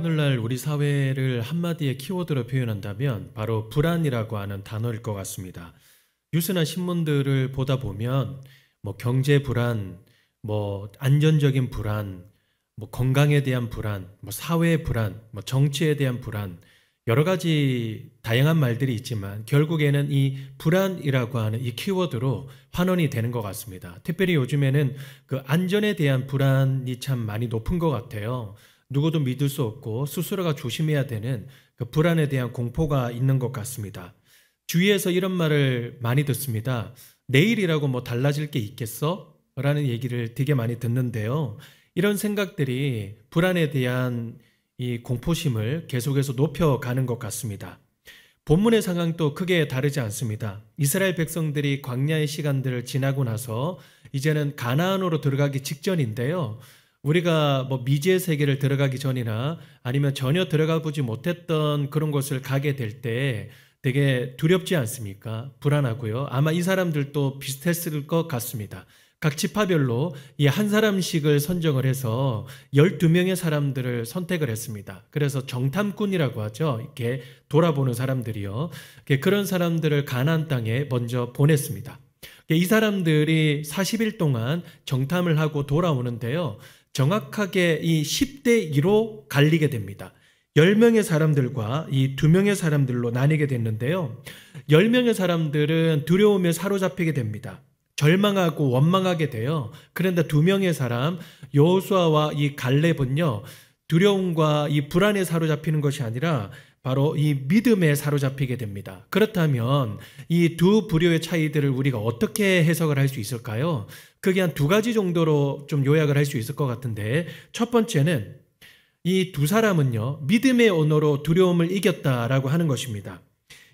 오늘날 우리 사회를 한마디의 키워드로 표현한다면 바로 불안이라고 하는 단어일 것 같습니다. 뉴스나 신문들을 보다 보면 경제 불안, 안전적인 불안, 건강에 대한 불안, 사회 불안, 정치에 대한 불안, 여러 가지 다양한 말들이 있지만 결국에는 이 불안이라고 하는 이 키워드로 환원이 되는 것 같습니다. 특별히 요즘에는 그 안전에 대한 불안이 참 많이 높은 것 같아요. 누구도 믿을 수 없고 스스로가 조심해야 되는 그 불안에 대한 공포가 있는 것 같습니다. 주위에서 이런 말을 많이 듣습니다. 내일이라고 달라질 게 있겠어? 라는 얘기를 되게 많이 듣는데요. 이런 생각들이 불안에 대한 이 공포심을 계속해서 높여가는 것 같습니다. 본문의 상황도 크게 다르지 않습니다. 이스라엘 백성들이 광야의 시간들을 지나고 나서 이제는 가나안으로 들어가기 직전인데요. 우리가 미지의 세계를 들어가기 전이나 아니면 전혀 들어가 보지 못했던 그런 곳을 가게 될 때 되게 두렵지 않습니까? 불안하고요. 아마 이 사람들도 비슷했을 것 같습니다. 각 지파별로 이 한 사람씩을 선정을 해서 12명의 사람들을 선택을 했습니다. 그래서 정탐꾼이라고 하죠. 이렇게 돌아보는 사람들이요. 그런 사람들을 가나안 땅에 먼저 보냈습니다. 이 사람들이 40일 동안 정탐을 하고 돌아오는데요. 정확하게 이 10대 2로 갈리게 됩니다. 10명의 사람들과 이 2명의 사람들로 나뉘게 됐는데요. 10명의 사람들은 두려움에 사로잡히게 됩니다. 절망하고 원망하게 돼요. 그런데 2명의 사람 여호수아와 이 갈렙은요, 두려움과 이 불안에 사로잡히는 것이 아니라 바로 이 믿음에 사로잡히게 됩니다. 그렇다면 이 두 부류의 차이들을 우리가 어떻게 해석을 할 수 있을까요? 크게 한 2가지 정도로 좀 요약을 할 수 있을 것 같은데, 첫 번째는 이 두 사람은요, 믿음의 언어로 두려움을 이겼다라고 하는 것입니다.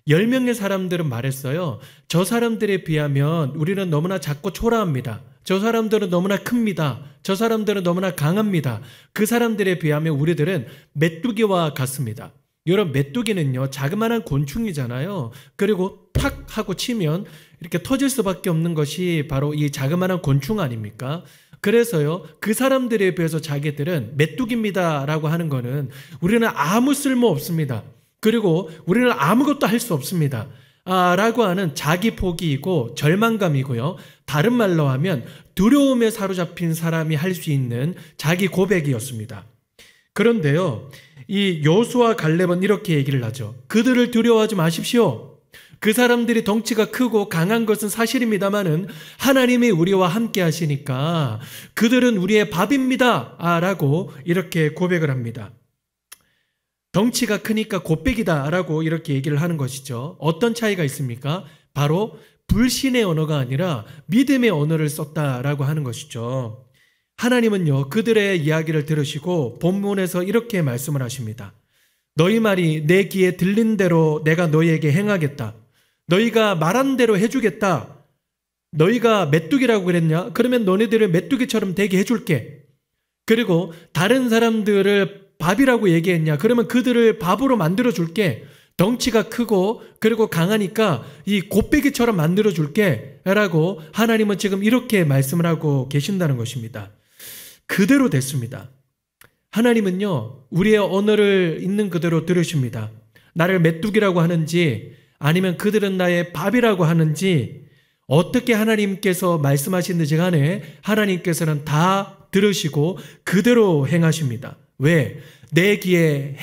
10명의 사람들은 말했어요. 저 사람들에 비하면 우리는 너무나 작고 초라합니다. 저 사람들은 너무나 큽니다. 저 사람들은 너무나 강합니다. 그 사람들에 비하면 우리들은 메뚜기와 같습니다. 여러분, 메뚜기는요, 자그마한 곤충이잖아요. 그리고 탁 하고 치면 이렇게 터질 수밖에 없는 것이 바로 이 자그마한 곤충 아닙니까? 그래서요, 그 사람들에 비해서 자기들은 메뚜기입니다 라고 하는 거는 우리는 아무 쓸모 없습니다. 그리고 우리는 아무것도 할 수 없습니다. 라고 하는 자기 포기이고 절망감이고요. 다른 말로 하면 두려움에 사로잡힌 사람이 할 수 있는 자기 고백이었습니다. 그런데요, 이 여호수아 갈렙은 이렇게 얘기를 하죠. 그들을 두려워하지 마십시오. 그 사람들이 덩치가 크고 강한 것은 사실입니다만은 하나님이 우리와 함께 하시니까 그들은 우리의 밥입니다. 라고 이렇게 고백을 합니다. 덩치가 크니까 곱빼기다 라고 이렇게 얘기를 하는 것이죠. 어떤 차이가 있습니까? 바로 불신의 언어가 아니라 믿음의 언어를 썼다라고 하는 것이죠. 하나님은요, 그들의 이야기를 들으시고 본문에서 이렇게 말씀을 하십니다. 너희 말이 내 귀에 들린 대로 내가 너희에게 행하겠다. 너희가 말한 대로 해주겠다. 너희가 메뚜기라고 그랬냐? 그러면 너희들을 메뚜기처럼 되게 해줄게. 그리고 다른 사람들을 밥이라고 얘기했냐? 그러면 그들을 밥으로 만들어줄게. 덩치가 크고 그리고 강하니까 이 곱빼기처럼 만들어줄게 라고 하나님은 지금 이렇게 말씀을 하고 계신다는 것입니다. 그대로 됐습니다. 하나님은요, 우리의 언어를 있는 그대로 들으십니다. 나를 메뚜기라고 하는지 아니면 그들은 나의 밥이라고 하는지 어떻게 하나님께서 말씀하시는지 간에 하나님께서는 다 들으시고 그대로 행하십니다. 왜? 내 귀에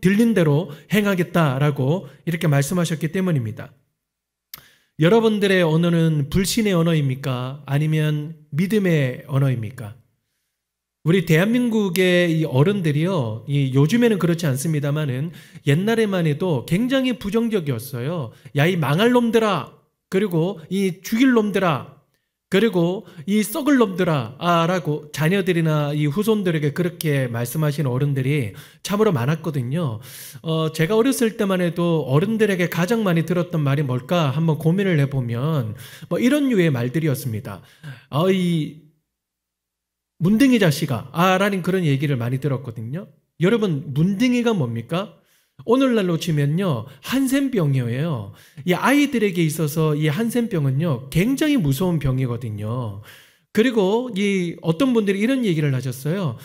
들린 대로 행하겠다라고 이렇게 말씀하셨기 때문입니다. 여러분들의 언어는 불신의 언어입니까? 아니면 믿음의 언어입니까? 우리 대한민국의 이 어른들이요, 요즘에는 그렇지 않습니다만은 옛날에만 해도 굉장히 부정적이었어요. 야, 이 망할 놈들아, 그리고 이 죽일 놈들아, 그리고 이 썩을 놈들아 라고 자녀들이나 이 후손들에게 그렇게 말씀하시는 어른들이 참으로 많았거든요. 제가 어렸을 때만 해도 어른들에게 가장 많이 들었던 말이 뭘까 한번 고민을 해보면 이런 류의 말들이었습니다. 이 문둥이 자식아 라는 그런 얘기를 많이 들었거든요. 여러분, 문둥이가 뭡니까? 오늘날로 치면요, 한센병이에요. 이 아이들에게 있어서 이 한센병은요, 굉장히 무서운 병이거든요. 그리고 이 어떤 분들이 이런 얘기를 하셨어요.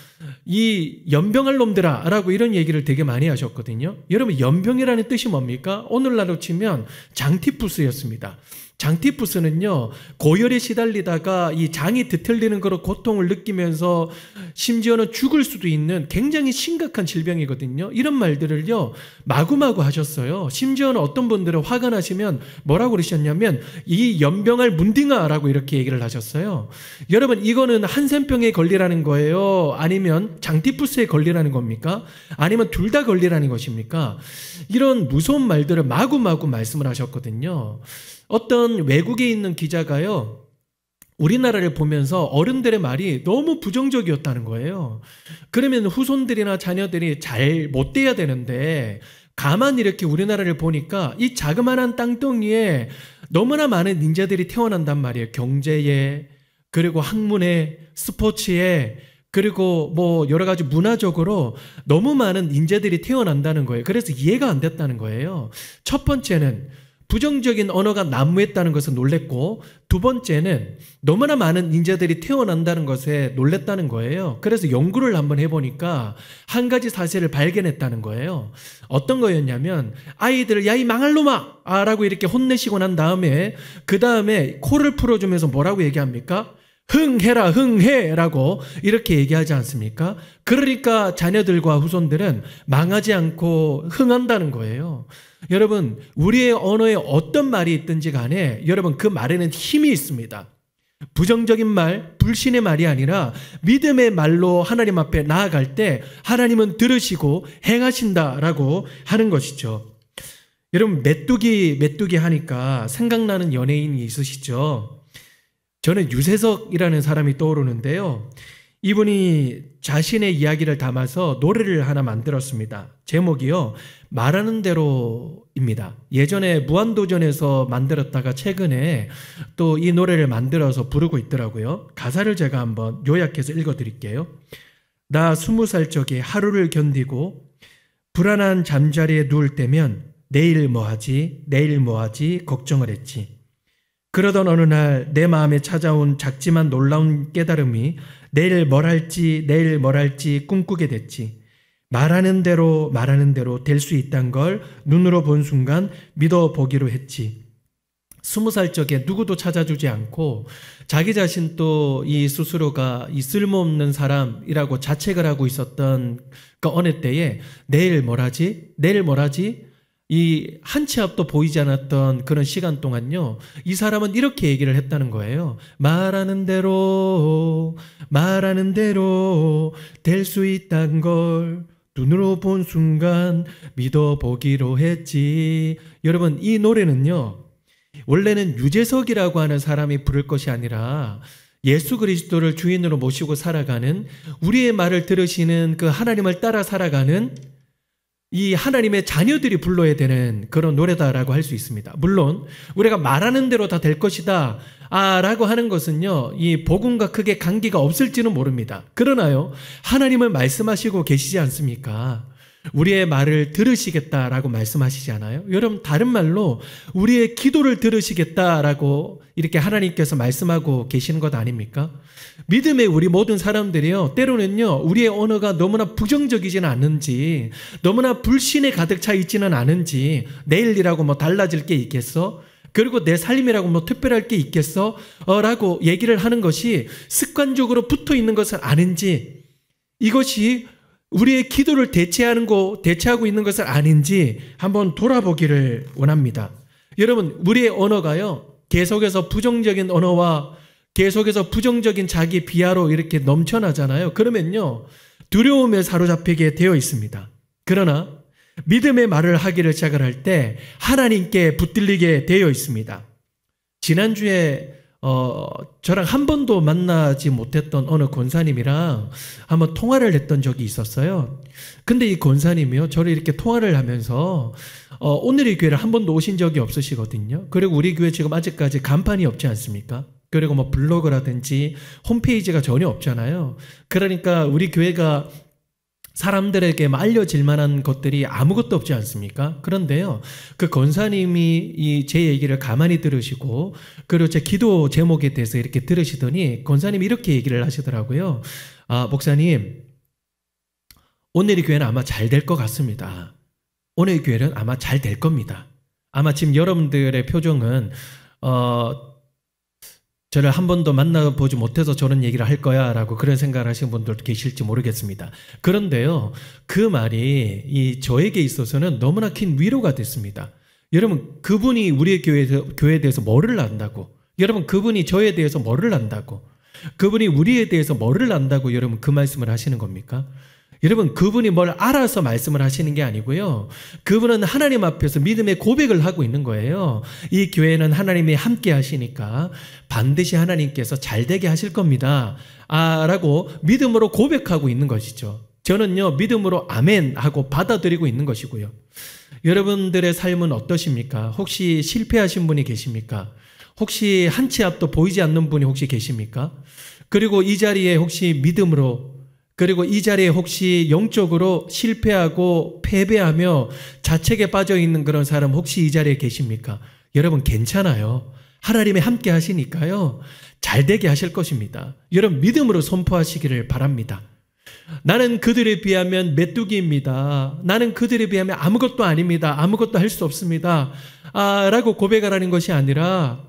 이 연병할 놈들아 라고 이런 얘기를 되게 많이 하셨거든요. 여러분, 연병이라는 뜻이 뭡니까? 오늘날로 치면 장티푸스였습니다. 장티푸스는요, 고열에 시달리다가 이 장이 뒤틀리는 거로 고통을 느끼면서 심지어는 죽을 수도 있는 굉장히 심각한 질병이거든요. 이런 말들을요, 마구마구 하셨어요. 심지어는 어떤 분들은 화가 나시면 뭐라고 그러셨냐면, 이 연병할 문딩아라고 이렇게 얘기를 하셨어요. 여러분, 이거는 한센병에 걸리라는 거예요? 아니면 장티푸스에 걸리라는 겁니까? 아니면 둘 다 걸리라는 것입니까? 이런 무서운 말들을 마구마구 말씀을 하셨거든요. 어떤 외국에 있는 기자가요, 우리나라를 보면서 어른들의 말이 너무 부정적이었다는 거예요. 그러면 후손들이나 자녀들이 잘 못 돼야 되는데, 가만히 이렇게 우리나라를 보니까 이 자그마한 땅덩이에 너무나 많은 인재들이 태어난단 말이에요. 경제에, 그리고 학문에, 스포츠에, 그리고 뭐 여러 가지 문화적으로 너무 많은 인재들이 태어난다는 거예요. 그래서 이해가 안 됐다는 거예요. 첫 번째는 부정적인 언어가 난무했다는 것을 놀랬고, 두 번째는 너무나 많은 인재들이 태어난다는 것에 놀랬다는 거예요. 그래서 연구를 한번 해보니까 한 가지 사실을 발견했다는 거예요. 어떤 거였냐면, 아이들을 야 이 망할 놈아 라고 이렇게 혼내시고 난 다음에 그 다음에 코를 풀어주면서 뭐라고 얘기합니까? 흥해라 흥해라고 이렇게 얘기하지 않습니까? 그러니까 자녀들과 후손들은 망하지 않고 흥한다는 거예요. 여러분, 우리의 언어에 어떤 말이 있든지 간에 여러분, 그 말에는 힘이 있습니다. 부정적인 말, 불신의 말이 아니라 믿음의 말로 하나님 앞에 나아갈 때 하나님은 들으시고 행하신다라고 하는 것이죠. 여러분, 메뚜기 하니까 생각나는 연예인이 있으시죠? 저는 유재석이라는 사람이 떠오르는데요. 이분이 자신의 이야기를 담아서 노래를 하나 만들었습니다. 제목이요, 말하는 대로입니다. 예전에 무한도전에서 만들었다가 최근에 또 이 노래를 만들어서 부르고 있더라고요. 가사를 제가 한번 요약해서 읽어드릴게요. 나 20살 적에 하루를 견디고 불안한 잠자리에 누울 때면 내일 뭐하지 내일 뭐하지 걱정을 했지. 그러던 어느 날 내 마음에 찾아온 작지만 놀라운 깨달음이 내일 뭘 할지 꿈꾸게 됐지. 말하는 대로 될 수 있다는 걸 눈으로 본 순간 믿어보기로 했지. 20살 적에 누구도 찾아주지 않고 자기 자신도 이 스스로가 이 쓸모없는 사람이라고 자책을 하고 있었던 그 어느 때에 내일 뭘 하지? 이 한 치 앞도 보이지 않았던 그런 시간 동안요, 이 사람은 이렇게 얘기를 했다는 거예요. 말하는 대로 될 수 있단 걸 눈으로 본 순간 믿어보기로 했지. 여러분, 이 노래는요, 원래는 유재석이라고 하는 사람이 부를 것이 아니라 예수 그리스도를 주인으로 모시고 살아가는, 우리의 말을 들으시는 그 하나님을 따라 살아가는 이 하나님의 자녀들이 불러야 되는 그런 노래다라고 할 수 있습니다. 물론 우리가 말하는 대로 다 될 것이다 라고 하는 것은요, 이 복음과 크게 관계가 없을지는 모릅니다. 그러나요, 하나님은 말씀하시고 계시지 않습니까? 우리의 말을 들으시겠다라고 말씀하시지 않아요? 여러분, 다른 말로 우리의 기도를 들으시겠다라고 이렇게 하나님께서 말씀하고 계시는 것 아닙니까? 믿음의 우리 모든 사람들이요, 때로는요, 우리의 언어가 너무나 부정적이지는 않은지, 너무나 불신에 가득 차 있지는 않은지, 내일이라고 뭐 달라질 게 있겠어? 그리고 내 삶이라고 뭐 특별할 게 있겠어? 라고 얘기를 하는 것이 습관적으로 붙어 있는 것은 아닌지, 이것이 우리의 기도를 대체하고 있는 것은 아닌지 한번 돌아보기를 원합니다. 여러분, 우리의 언어가요, 계속해서 부정적인 언어와 계속해서 부정적인 자기 비하로 이렇게 넘쳐나잖아요. 그러면요, 두려움에 사로잡히게 되어 있습니다. 그러나 믿음의 말을 하기를 시작을 할 때 하나님께 붙들리게 되어 있습니다. 지난주에 저랑 한 번도 만나지 못했던 어느 권사님이랑 한번 통화를 했던 적이 있었어요. 근데 이 권사님이요, 저를 이렇게 통화를 하면서 오늘의 교회를 한 번도 오신 적이 없으시거든요. 그리고 우리 교회 지금 아직까지 간판이 없지 않습니까? 그리고 뭐 블로그라든지 홈페이지가 전혀 없잖아요. 그러니까 우리 교회가 사람들에게 알려질 만한 것들이 아무것도 없지 않습니까? 그런데요, 그 권사님이 제 얘기를 가만히 들으시고, 그리고 제 기도 제목에 대해서 이렇게 들으시더니, 권사님이 이렇게 얘기를 하시더라고요. 아, 목사님, 오늘 이 교회는 아마 잘 될 것 같습니다. 오늘 이 교회는 아마 잘 될 겁니다. 아마 지금 여러분들의 표정은, 저를 한 번도 만나보지 못해서 저런 얘기를 할 거야 라고 그런 생각을 하시는 분들도 계실지 모르겠습니다. 그런데요, 그 말이 저에게 있어서는 너무나 큰 위로가 됐습니다. 여러분, 그분이 우리의 교회에 대해서 뭐를 안다고, 여러분, 그분이 저에 대해서 뭐를 안다고, 그분이 우리에 대해서 뭐를 안다고 여러분 그 말씀을 하시는 겁니까? 여러분, 그분이 뭘 알아서 말씀을 하시는 게 아니고요, 그분은 하나님 앞에서 믿음의 고백을 하고 있는 거예요. 이 교회는 하나님이 함께 하시니까 반드시 하나님께서 잘 되게 하실 겁니다 라고 믿음으로 고백하고 있는 것이죠. 저는요, 믿음으로 아멘 하고 받아들이고 있는 것이고요. 여러분들의 삶은 어떠십니까? 혹시 실패하신 분이 계십니까? 혹시 한 치 앞도 보이지 않는 분이 혹시 계십니까? 그리고 이 자리에 혹시 믿음으로, 그리고 이 자리에 혹시 영적으로 실패하고 패배하며 자책에 빠져 있는 그런 사람 혹시 이 자리에 계십니까? 여러분, 괜찮아요. 하나님이 함께 하시니까요, 잘 되게 하실 것입니다. 여러분, 믿음으로 선포하시기를 바랍니다. 나는 그들에 비하면 메뚜기입니다. 나는 그들에 비하면 아무것도 아닙니다. 아무것도 할 수 없습니다 라고 고백하라는 것이 아니라,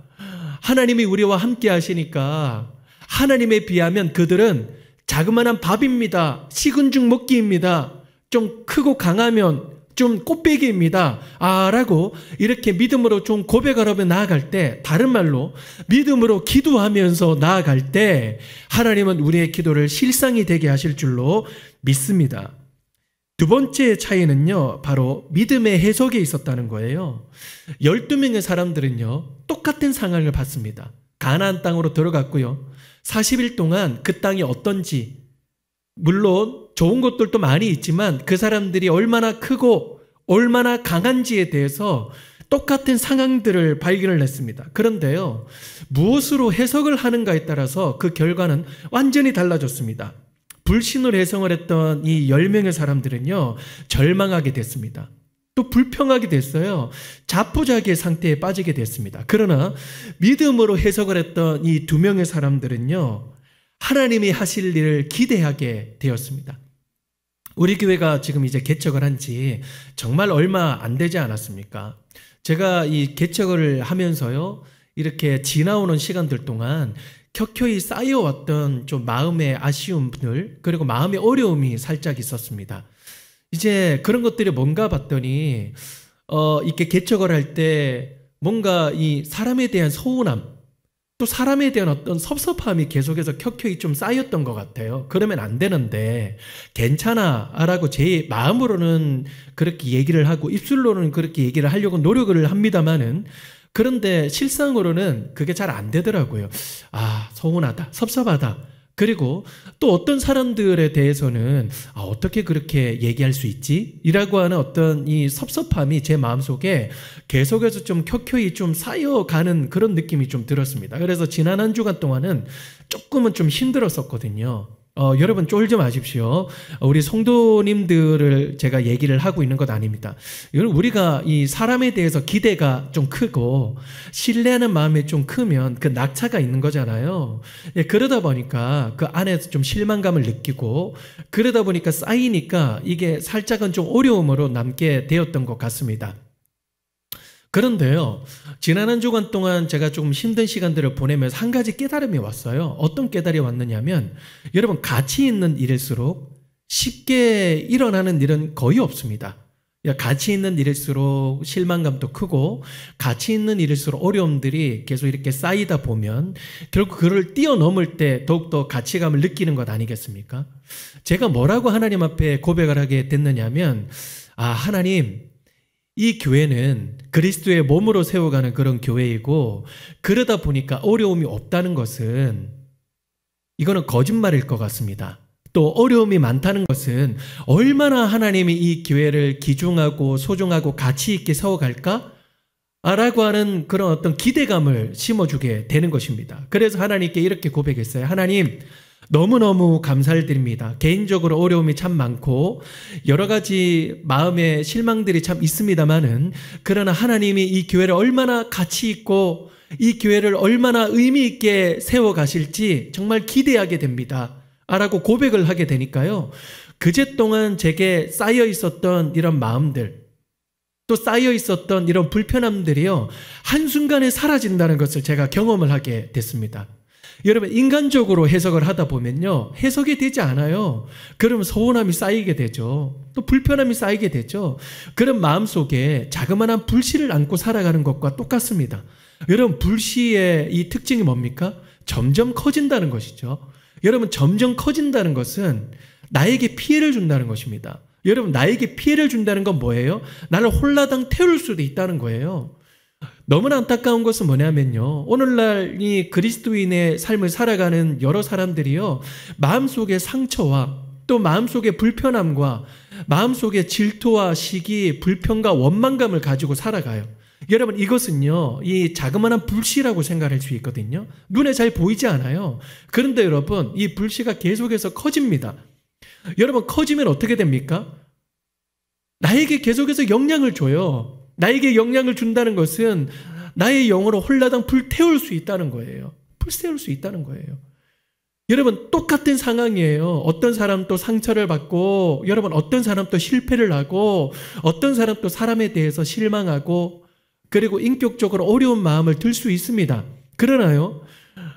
하나님이 우리와 함께 하시니까 하나님에 비하면 그들은 자그마한 밥입니다. 식은 죽 먹기입니다. 좀 크고 강하면 좀 꽃배기입니다 라고 이렇게 믿음으로 좀 고백을 하며 나아갈 때, 다른 말로 믿음으로 기도하면서 나아갈 때 하나님은 우리의 기도를 실상이 되게 하실 줄로 믿습니다. 두 번째 차이는요, 바로 믿음의 해석에 있었다는 거예요. 12명의 사람들은요, 똑같은 상황을 봤습니다. 가나안 땅으로 들어갔고요, 40일 동안 그 땅이 어떤지, 물론 좋은 것들도 많이 있지만 그 사람들이 얼마나 크고 얼마나 강한지에 대해서 똑같은 상황들을 발견을 했습니다. 그런데요, 무엇으로 해석을 하는가에 따라서 그 결과는 완전히 달라졌습니다. 불신으로 해석을 했던 이 10명의 사람들은요, 절망하게 됐습니다. 또 불평하게 됐어요. 자포자기의 상태에 빠지게 됐습니다. 그러나 믿음으로 해석을 했던 이 2명의 사람들은요, 하나님이 하실 일을 기대하게 되었습니다. 우리 교회가 지금 이제 개척을 한 지 정말 얼마 안 되지 않았습니까? 제가 이 개척을 하면서요, 이렇게 지나오는 시간들 동안 켜켜이 쌓여왔던 좀 마음의 아쉬움들, 그리고 마음의 어려움이 살짝 있었습니다. 이제 그런 것들이 뭔가 봤더니 이렇게 개척을 할 때 뭔가 이 사람에 대한 서운함, 또 사람에 대한 어떤 섭섭함이 계속해서 켜켜이 좀 쌓였던 것 같아요. 그러면 안 되는데 괜찮아 라고 제 마음으로는 그렇게 얘기를 하고 입술로는 그렇게 얘기를 하려고 노력을 합니다만은, 그런데 실상으로는 그게 잘 안 되더라고요. 서운하다, 섭섭하다. 그리고 또 어떤 사람들에 대해서는 어떻게 그렇게 얘기할 수 있지? 이라고 하는 어떤 이 섭섭함이 제 마음속에 계속해서 좀 켜켜이 좀 쌓여가는 그런 느낌이 좀 들었습니다. 그래서 지난 한 주간 동안은 조금은 좀 힘들었었거든요. 여러분 쫄지 마십시오. 우리 성도님들을 제가 얘기를 하고 있는 것 아닙니다. 우리가 이 사람에 대해서 기대가 좀 크고 신뢰하는 마음이 좀 크면 그 낙차가 있는 거잖아요. 그러다 보니까 그 안에서 좀 실망감을 느끼고, 그러다 보니까 쌓이니까 이게 살짝은 좀 어려움으로 남게 되었던 것 같습니다. 그런데요, 지난 한 주간 동안 제가 조금 힘든 시간들을 보내면서 한 가지 깨달음이 왔어요. 어떤 깨달음이 왔느냐면, 여러분, 가치 있는 일일수록 쉽게 일어나는 일은 거의 없습니다. 가치 있는 일일수록 실망감도 크고, 가치 있는 일일수록 어려움들이 계속 이렇게 쌓이다 보면 결국 그를 뛰어넘을 때 더욱더 가치감을 느끼는 것 아니겠습니까? 제가 뭐라고 하나님 앞에 고백을 하게 됐느냐면, 하나님, 이 교회는 그리스도의 몸으로 세워가는 그런 교회이고, 그러다 보니까 어려움이 없다는 것은 이거는 거짓말일 것 같습니다. 또 어려움이 많다는 것은 얼마나 하나님이 이 교회를 귀중하고 소중하고 가치 있게 세워갈까? 라고 하는 그런 어떤 기대감을 심어주게 되는 것입니다. 그래서 하나님께 이렇게 고백했어요. 하나님, 너무너무 감사를 드립니다. 개인적으로 어려움이 참 많고 여러 가지 마음의 실망들이 참 있습니다만은, 그러나 하나님이 이 교회를 얼마나 가치 있고 이 교회를 얼마나 의미 있게 세워가실지 정말 기대하게 됩니다 라고 고백을 하게 되니까요, 그제 동안 제게 쌓여 있었던 이런 마음들, 또 쌓여 있었던 이런 불편함들이요, 한순간에 사라진다는 것을 제가 경험을 하게 됐습니다. 여러분, 인간적으로 해석을 하다 보면요, 해석이 되지 않아요. 그러면 서운함이 쌓이게 되죠. 또 불편함이 쌓이게 되죠. 그런 마음속에 자그마한 불씨를 안고 살아가는 것과 똑같습니다. 여러분, 불씨의 이 특징이 뭡니까? 점점 커진다는 것이죠. 여러분, 점점 커진다는 것은 나에게 피해를 준다는 것입니다. 여러분, 나에게 피해를 준다는 건 뭐예요? 나를 홀라당 태울 수도 있다는 거예요. 너무나 안타까운 것은 뭐냐면요, 오늘날 이 그리스도인의 삶을 살아가는 여러 사람들이요, 마음속의 상처와 또 마음속의 불편함과 마음속의 질투와 시기, 불평과 원망감을 가지고 살아가요. 여러분, 이것은요, 이 자그마한 불씨라고 생각할 수 있거든요. 눈에 잘 보이지 않아요. 그런데 여러분, 이 불씨가 계속해서 커집니다. 여러분, 커지면 어떻게 됩니까? 나에게 계속해서 영향을 줘요. 나에게 영향을 준다는 것은 나의 영으로 홀라당 불태울 수 있다는 거예요. 불태울 수 있다는 거예요. 여러분, 똑같은 상황이에요. 어떤 사람 또 상처를 받고, 여러분, 어떤 사람 또 실패를 하고, 어떤 사람 또 사람에 대해서 실망하고, 그리고 인격적으로 어려운 마음을 들 수 있습니다. 그러나요,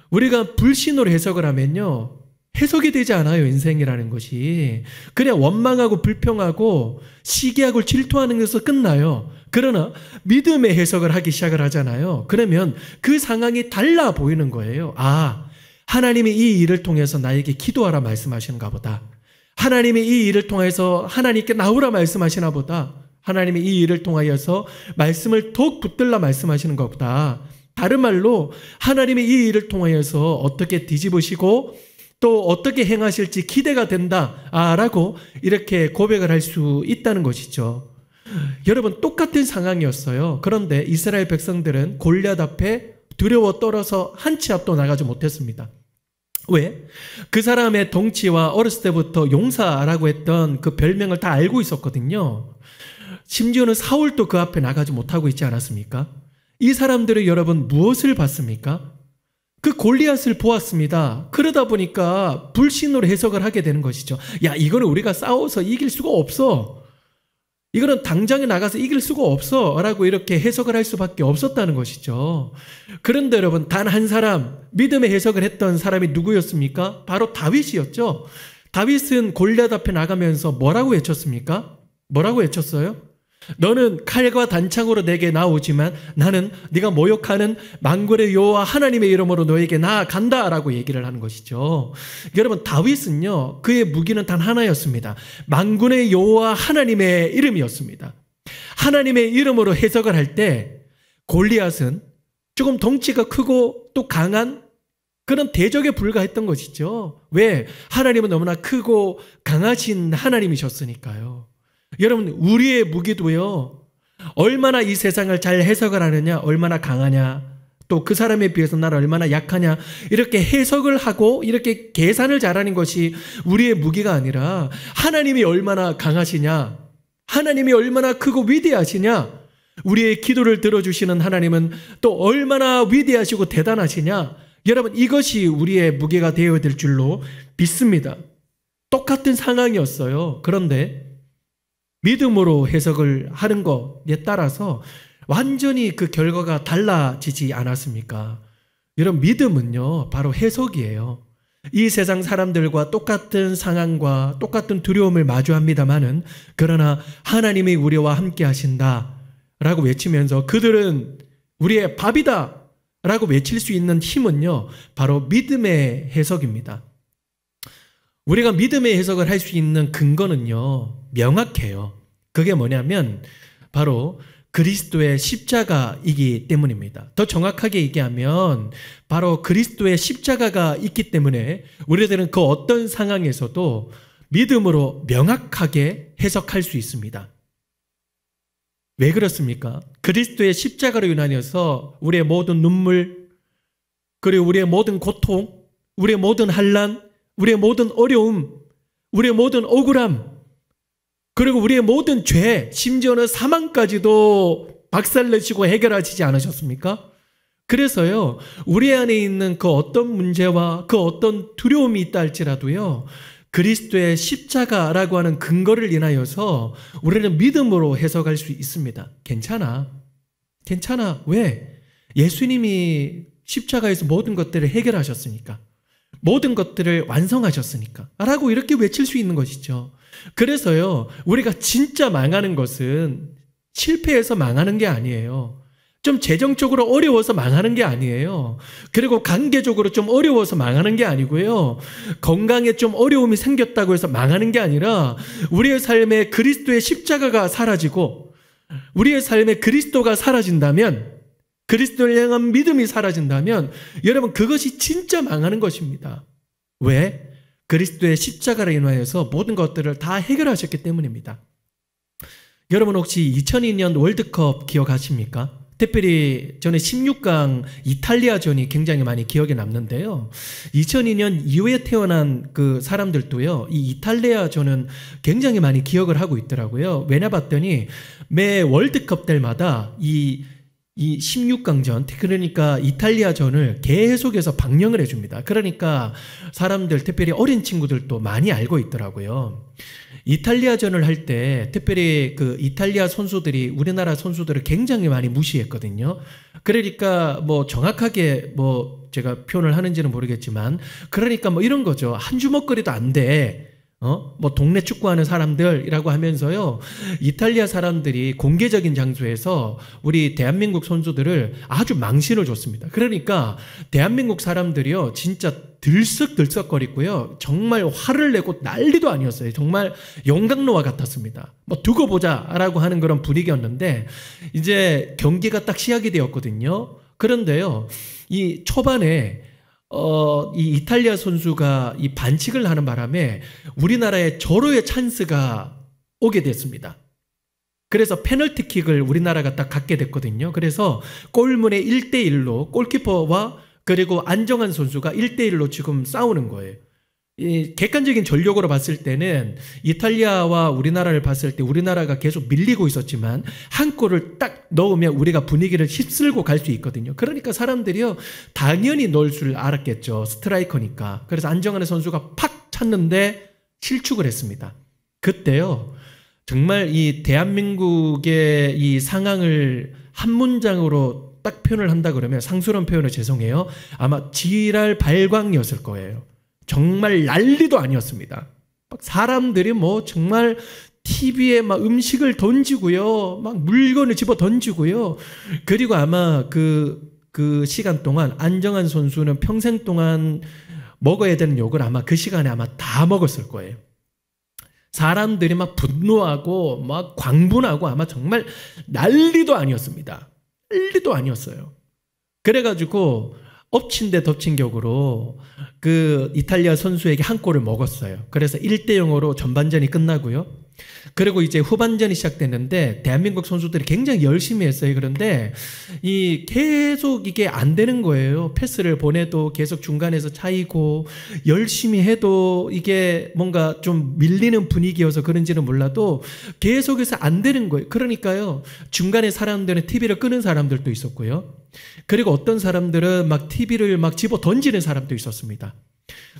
우리가 불신으로 해석을 하면요, 해석이 되지 않아요, 인생이라는 것이. 그냥 원망하고 불평하고 시기하고 질투하는 것에서 끝나요. 그러나 믿음의 해석을 하기 시작을 하잖아요. 그러면 그 상황이 달라 보이는 거예요. 아, 하나님이 이 일을 통해서 나에게 기도하라 말씀하시는가 보다. 하나님이 이 일을 통해서 하나님께 나오라 말씀하시나 보다. 하나님이 이 일을 통하여서 말씀을 더욱 붙들라 말씀하시는 것보다. 다른 말로 하나님이 이 일을 통하여서 어떻게 뒤집으시고 또 어떻게 행하실지 기대가 된다 라고 이렇게 고백을 할 수 있다는 것이죠. 여러분, 똑같은 상황이었어요. 그런데 이스라엘 백성들은 골리앗 앞에 두려워 떨어서 한 치 앞도 나가지 못했습니다. 왜? 그 사람의 덩치와 어렸을 때부터 용사라고 했던 그 별명을 다 알고 있었거든요. 심지어는 사울도 그 앞에 나가지 못하고 있지 않았습니까? 이 사람들은 여러분 무엇을 봤습니까? 그 골리앗을 보았습니다. 그러다 보니까 불신으로 해석을 하게 되는 것이죠. 야, 이거는 우리가 싸워서 이길 수가 없어. 이거는 당장에 나가서 이길 수가 없어 라고 이렇게 해석을 할 수밖에 없었다는 것이죠. 그런데 여러분, 단 한 사람, 믿음의 해석을 했던 사람이 누구였습니까? 바로 다윗이었죠. 다윗은 골리앗 앞에 나가면서 뭐라고 외쳤습니까? 뭐라고 외쳤어요? 너는 칼과 단창으로 내게 나오지만 나는 네가 모욕하는 만군의 여호와 하나님의 이름으로 너에게 나아간다 라고 얘기를 하는 것이죠. 여러분, 다윗은요, 그의 무기는 단 하나였습니다. 만군의 여호와 하나님의 이름이었습니다. 하나님의 이름으로 해석을 할 때 골리앗은 조금 덩치가 크고 또 강한 그런 대적에 불과했던 것이죠. 왜? 하나님은 너무나 크고 강하신 하나님이셨으니까요. 여러분, 우리의 무기도요, 얼마나 이 세상을 잘 해석을 하느냐, 얼마나 강하냐, 또 그 사람에 비해서 나는 얼마나 약하냐, 이렇게 해석을 하고 이렇게 계산을 잘하는 것이 우리의 무기가 아니라 하나님이 얼마나 강하시냐, 하나님이 얼마나 크고 위대하시냐, 우리의 기도를 들어주시는 하나님은 또 얼마나 위대하시고 대단하시냐, 여러분, 이것이 우리의 무게가 되어야 될 줄로 믿습니다. 똑같은 상황이었어요. 그런데 믿음으로 해석을 하는 것에 따라서 완전히 그 결과가 달라지지 않았습니까? 여러분, 믿음은요, 바로 해석이에요. 이 세상 사람들과 똑같은 상황과 똑같은 두려움을 마주합니다마는, 그러나 하나님이 우리와 함께 하신다 라고 외치면서 그들은 우리의 밥이다 라고 외칠 수 있는 힘은요, 바로 믿음의 해석입니다. 우리가 믿음의 해석을 할 수 있는 근거는요, 명확해요. 그게 뭐냐면 바로 그리스도의 십자가이기 때문입니다. 더 정확하게 얘기하면 바로 그리스도의 십자가가 있기 때문에 우리들은 그 어떤 상황에서도 믿음으로 명확하게 해석할 수 있습니다. 왜 그렇습니까? 그리스도의 십자가로 인하여서 우리의 모든 눈물, 그리고 우리의 모든 고통, 우리의 모든 환난, 우리의 모든 어려움, 우리의 모든 억울함, 그리고 우리의 모든 죄, 심지어는 사망까지도 박살내시고 해결하시지 않으셨습니까? 그래서요, 우리 안에 있는 그 어떤 문제와 그 어떤 두려움이 있다 할지라도요, 그리스도의 십자가라고 하는 근거를 인하여서 우리는 믿음으로 해석할 수 있습니다. 괜찮아. 왜? 예수님이 십자가에서 모든 것들을 해결하셨으니까. 모든 것들을 완성하셨으니까. 라고 이렇게 외칠 수 있는 것이죠. 그래서요, 우리가 진짜 망하는 것은 실패해서 망하는 게 아니에요. 좀 재정적으로 어려워서 망하는 게 아니에요. 그리고 관계적으로 좀 어려워서 망하는 게 아니고요. 건강에 좀 어려움이 생겼다고 해서 망하는 게 아니라 우리의 삶에 그리스도의 십자가가 사라지고 우리의 삶에 그리스도가 사라진다면, 그리스도를 향한 믿음이 사라진다면 여러분, 그것이 진짜 망하는 것입니다. 왜? 그리스도의 십자가를 인하여서 모든 것들을 다 해결하셨기 때문입니다. 여러분 혹시 2002년 월드컵 기억하십니까? 특별히 저는 16강 이탈리아전이 굉장히 많이 기억에 남는데요. 2002년 이후에 태어난 그 사람들도요, 이 이탈리아전은 굉장히 많이 기억을 하고 있더라고요. 왜냐 봤더니 매 월드컵 때마다 이 16강전, 그러니까 이탈리아전을 계속해서 방영을 해줍니다. 그러니까 사람들, 특별히 어린 친구들도 많이 알고 있더라고요. 이탈리아전을 할 때 특별히 그 이탈리아 선수들이 우리나라 선수들을 굉장히 많이 무시했거든요. 그러니까 뭐 정확하게 뭐 제가 표현을 하는지는 모르겠지만, 그러니까 뭐 이런 거죠. 한 주먹거리도 안 돼. 뭐 동네 축구하는 사람들이라고 하면서요, 이탈리아 사람들이 공개적인 장소에서 우리 대한민국 선수들을 아주 망신을 줬습니다. 그러니까 대한민국 사람들이요, 진짜 들썩들썩거리고요, 정말 화를 내고 난리도 아니었어요. 정말 용광로와 같았습니다. 뭐 두고 보자라고 하는 그런 분위기였는데, 이제 경기가 딱 시작이 되었거든요. 그런데요, 이 초반에 이 이탈리아 선수가 이 반칙을 하는 바람에 우리나라에 절호의 찬스가 오게 됐습니다. 그래서 페널티킥을 우리나라가 딱 갖게 됐거든요. 그래서 골문에 1대1로 골키퍼와 그리고 안정환 선수가 1대1로 지금 싸우는 거예요. 이 객관적인 전력으로 봤을 때는 이탈리아와 우리나라를 봤을 때 우리나라가 계속 밀리고 있었지만 한 골을 딱 넣으면 우리가 분위기를 휩쓸고 갈 수 있거든요. 그러니까 사람들이요, 당연히 넣을 줄 알았겠죠. 스트라이커니까. 그래서 안정환 선수가 팍 찼는데 실축을 했습니다. 그때요, 정말 이 대한민국의 이 상황을 한 문장으로 딱 표현을 한다 그러면, 상스러운 표현을 죄송해요, 아마 지랄 발광이었을 거예요. 정말 난리도 아니었습니다. 막 사람들이 뭐 정말 TV에 막 음식을 던지고요, 막 물건을 집어 던지고요. 그리고 아마 그 시간 동안 안정환 선수는 평생 동안 먹어야 되는 욕을 아마 그 시간에 아마 다 먹었을 거예요. 사람들이 막 분노하고 막 광분하고 아마 정말 난리도 아니었습니다. 난리도 아니었어요. 그래가지고 엎친 데 덮친 격으로 그 이탈리아 선수에게 한 골을 먹었어요. 그래서 1대0으로 전반전이 끝나고요. 그리고 이제 후반전이 시작됐는데 대한민국 선수들이 굉장히 열심히 했어요. 그런데 계속 이게 안 되는 거예요. 패스를 보내도 계속 중간에서 차이고, 열심히 해도 이게 뭔가 좀 밀리는 분위기여서 그런지는 몰라도 계속해서 안 되는 거예요. 그러니까요, 중간에 사람들은 TV를 끄는 사람들도 있었고요. 그리고 어떤 사람들은 막 TV를 막 집어 던지는 사람도 있었습니다.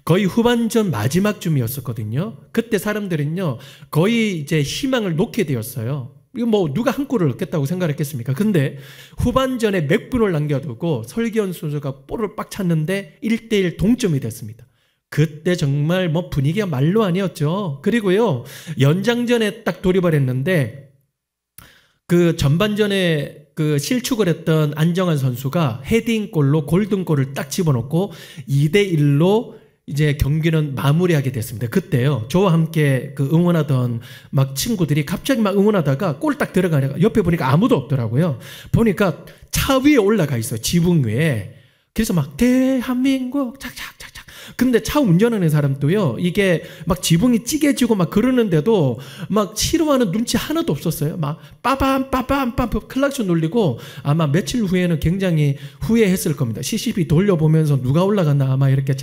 거의 후반전 마지막쯤이었었거든요. 그때 사람들은요, 거의 이제 희망을 놓게 되었어요. 이거 뭐 누가 한 골을 넣겠다고 생각했겠습니까? 근데 후반전에 몇 분을 남겨두고 설기현 선수가 볼을 빡 찼는데 1대1 동점이 됐습니다. 그때 정말 뭐 분위기가 말로 아니었죠. 그리고요, 연장전에 딱 돌입을 했는데 그 전반전에 그 실축을 했던 안정환 선수가 헤딩골로 골든골을 딱 집어넣고 2대1로 이제 경기는 마무리하게 됐습니다. 그때요, 저와 함께 그 응원하던 막 친구들이 갑자기 막 응원하다가 골 딱 들어가니까 옆에 보니까 아무도 없더라고요. 보니까 차 위에 올라가 있어요. 지붕 위에. 그래서 막 대한민국 착착착착. 근데 차 운전하는 사람도요, 이게 막 지붕이 찌개지고 막 그러는데도 막 싫어하는 눈치 하나도 없었어요. 막 빠밤 클락션 놀리고, 아마 며칠 후에는 굉장히 후회했을 겁니다. CCTV 돌려보면서 누가 올라갔나 아마 이렇게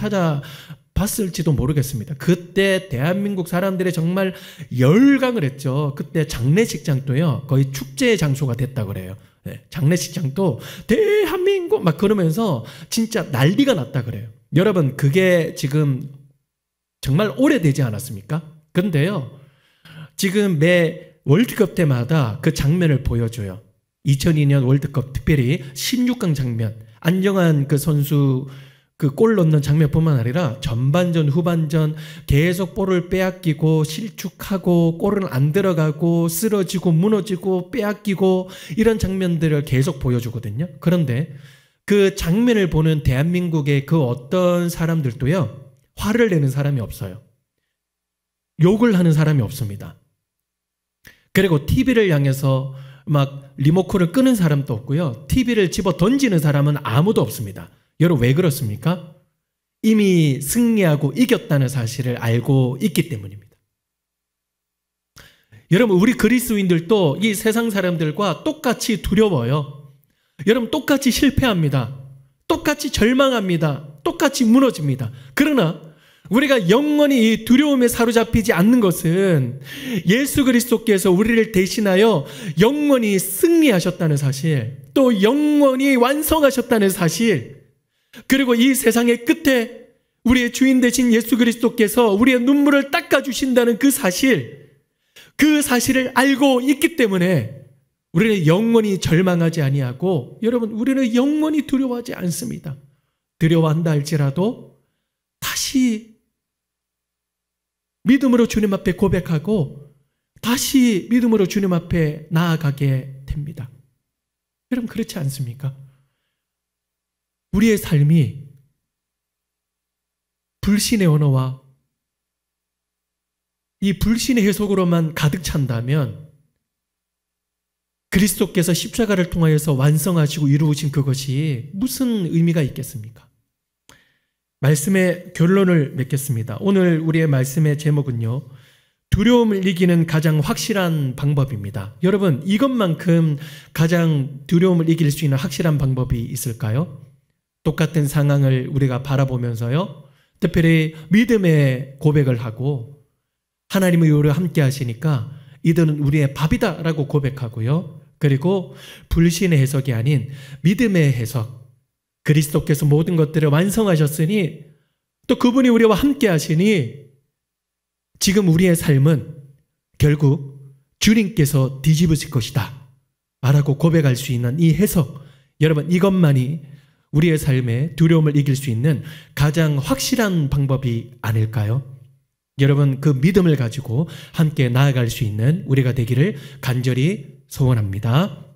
봤을지도 모르겠습니다. 그때 대한민국 사람들이 정말 열광을 했죠. 그때 장례식장도요, 거의 축제의 장소가 됐다고 그래요. 네, 장례식장도 대한민국 막 그러면서 진짜 난리가 났다 그래요. 여러분, 그게 지금 정말 오래되지 않았습니까? 근데요, 지금 매 월드컵 때마다 그 장면을 보여줘요. 2002년 월드컵 특별히 16강 장면, 안정환 그 선수 그 골 넣는 장면뿐만 아니라 전반전, 후반전 계속 볼을 빼앗기고 실축하고 골은 안 들어가고 쓰러지고 무너지고 빼앗기고 이런 장면들을 계속 보여주거든요. 그런데 그 장면을 보는 대한민국의 그 어떤 사람들도요, 화를 내는 사람이 없어요. 욕을 하는 사람이 없습니다. 그리고 TV를 향해서 막 리모컨을 끄는 사람도 없고요. TV를 집어 던지는 사람은 아무도 없습니다. 여러분, 왜 그렇습니까? 이미 승리하고 이겼다는 사실을 알고 있기 때문입니다. 여러분, 우리 그리스도인들도 이 세상 사람들과 똑같이 두려워요. 여러분, 똑같이 실패합니다. 똑같이 절망합니다. 똑같이 무너집니다. 그러나 우리가 영원히 이 두려움에 사로잡히지 않는 것은 예수 그리스도께서 우리를 대신하여 영원히 승리하셨다는 사실, 또 영원히 완성하셨다는 사실, 그리고 이 세상의 끝에 우리의 주인 되신 예수 그리스도께서 우리의 눈물을 닦아주신다는 그 사실을 알고 있기 때문에 우리는 영원히 절망하지 아니하고, 여러분, 우리는 영원히 두려워하지 않습니다. 두려워한다 할지라도 다시 믿음으로 주님 앞에 고백하고 다시 믿음으로 주님 앞에 나아가게 됩니다. 여러분, 그렇지 않습니까? 우리의 삶이 불신의 언어와 이 불신의 해석으로만 가득 찬다면 그리스도께서 십자가를 통하여서 완성하시고 이루으신 그것이 무슨 의미가 있겠습니까? 말씀의 결론을 맺겠습니다. 오늘 우리의 말씀의 제목은요, 두려움을 이기는 가장 확실한 방법입니다. 여러분, 이것만큼 가장 두려움을 이길 수 있는 확실한 방법이 있을까요? 똑같은 상황을 우리가 바라보면서요, 특별히 믿음의 고백을 하고 하나님의 우리와 함께 하시니까 이들은 우리의 밥이다 라고 고백하고요, 그리고 불신의 해석이 아닌 믿음의 해석, 그리스도께서 모든 것들을 완성하셨으니 또 그분이 우리와 함께 하시니 지금 우리의 삶은 결국 주님께서 뒤집으실 것이다 라고 고백할 수 있는 이 해석, 여러분, 이것만이 우리의 삶에 두려움을 이길 수 있는 가장 확실한 방법이 아닐까요? 여러분, 그 믿음을 가지고 함께 나아갈 수 있는 우리가 되기를 간절히 소원합니다.